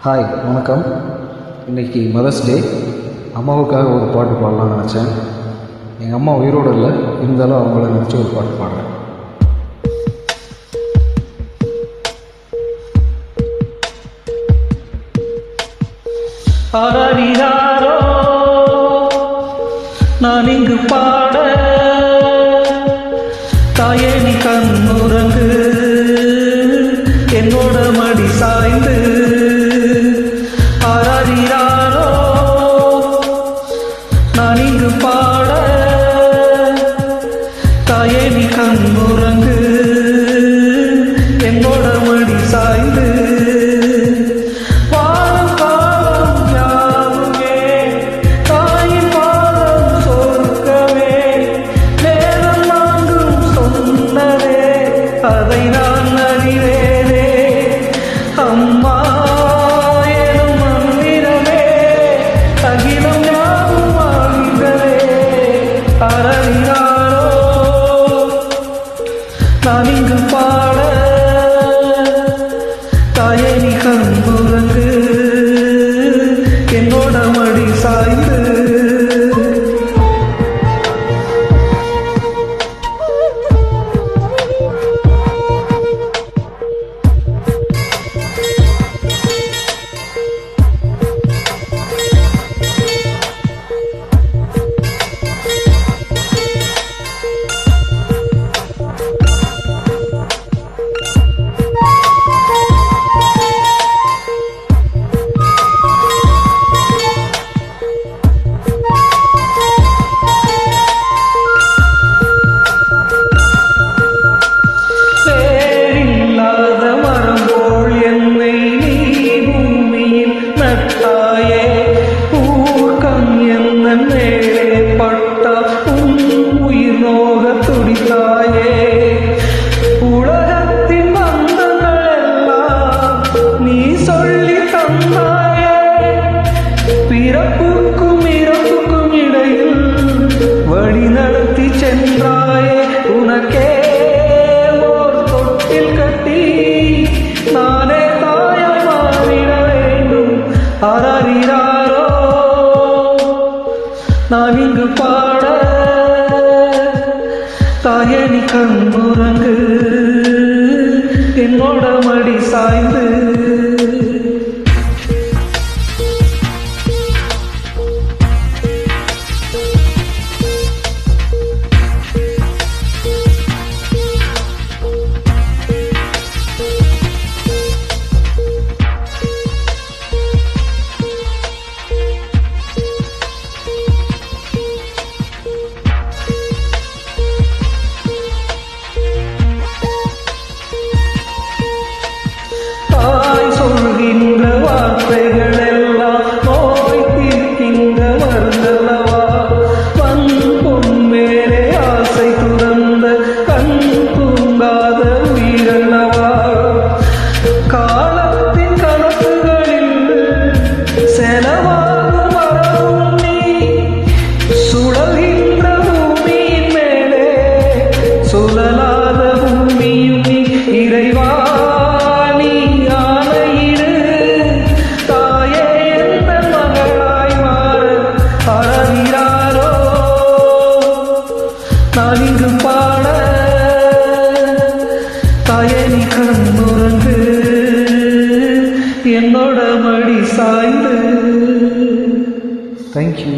Hi, வணக்கம். இன்றைக்கி mother's day. அம்மாவுக்காக ஒரு பாட்டு பாடலாம்னு நினச்சேன். எங்கள் அம்மா உயிரோடு இல்லை, இருந்தாலும் அவங்கள நினச்சி ஒரு பாட்டு பாடுறேன். ஆராரிராரோ நான் இங்கு பாட, தாயே நீ கண்ணுறங்கு, என்னோட மடி சாய்ந்து. ஆராரிராரோ நான் இங்கு பாட, தாயே நீ கண்ணுறங்கு, என்னோட மடி சாய்ந்து. அதை நான் அறிவேனே அம்மா எனும் மந்திரமே, அகிலம் யாவும் வாழ்கிறே. அரறினாரோ நான் இங்கு பாட, தாயே நீ கண்ணுறங்கு, என்னோட மடி சாய்ந்து. உலகத்தின் பந்தங்கள் எல்லாம் நீ சொல்லி தந்தாயே, பிறப்புக்கும் இறப்புக்கும் இடையில் வழி நடத்தி சென்றாயே. உனக்கே ஓர் தொட்டில் கட்டி நானே தாயம் மாறிட வேண்டும். அரறிறாரோ நான் இங்கு பாட, தாயே நீ கண்ணுறங்கு, என்னோட மடி சாய்ந்து. சொல்கின்ற வார்த்தைகள் எல்லாம் நோய் தீர்க்கின்ற மருந்தல்லவா. பண் பொன் மேலே ஆசை துறந்த கண் தூங்காத உயிரல்லவா. காலத்தின் கணக்குகளில் செலவாகும் வரவும் நீ, சுழல்கின்ற பூமியின் மேலே சுழலாத பூமியும் நீ. இறைவா நான் இங்கு பாட, தாயே நீ கண்ணுறங்கு, என்னோட மடி சாய்ந்து. தேங்க்யூ.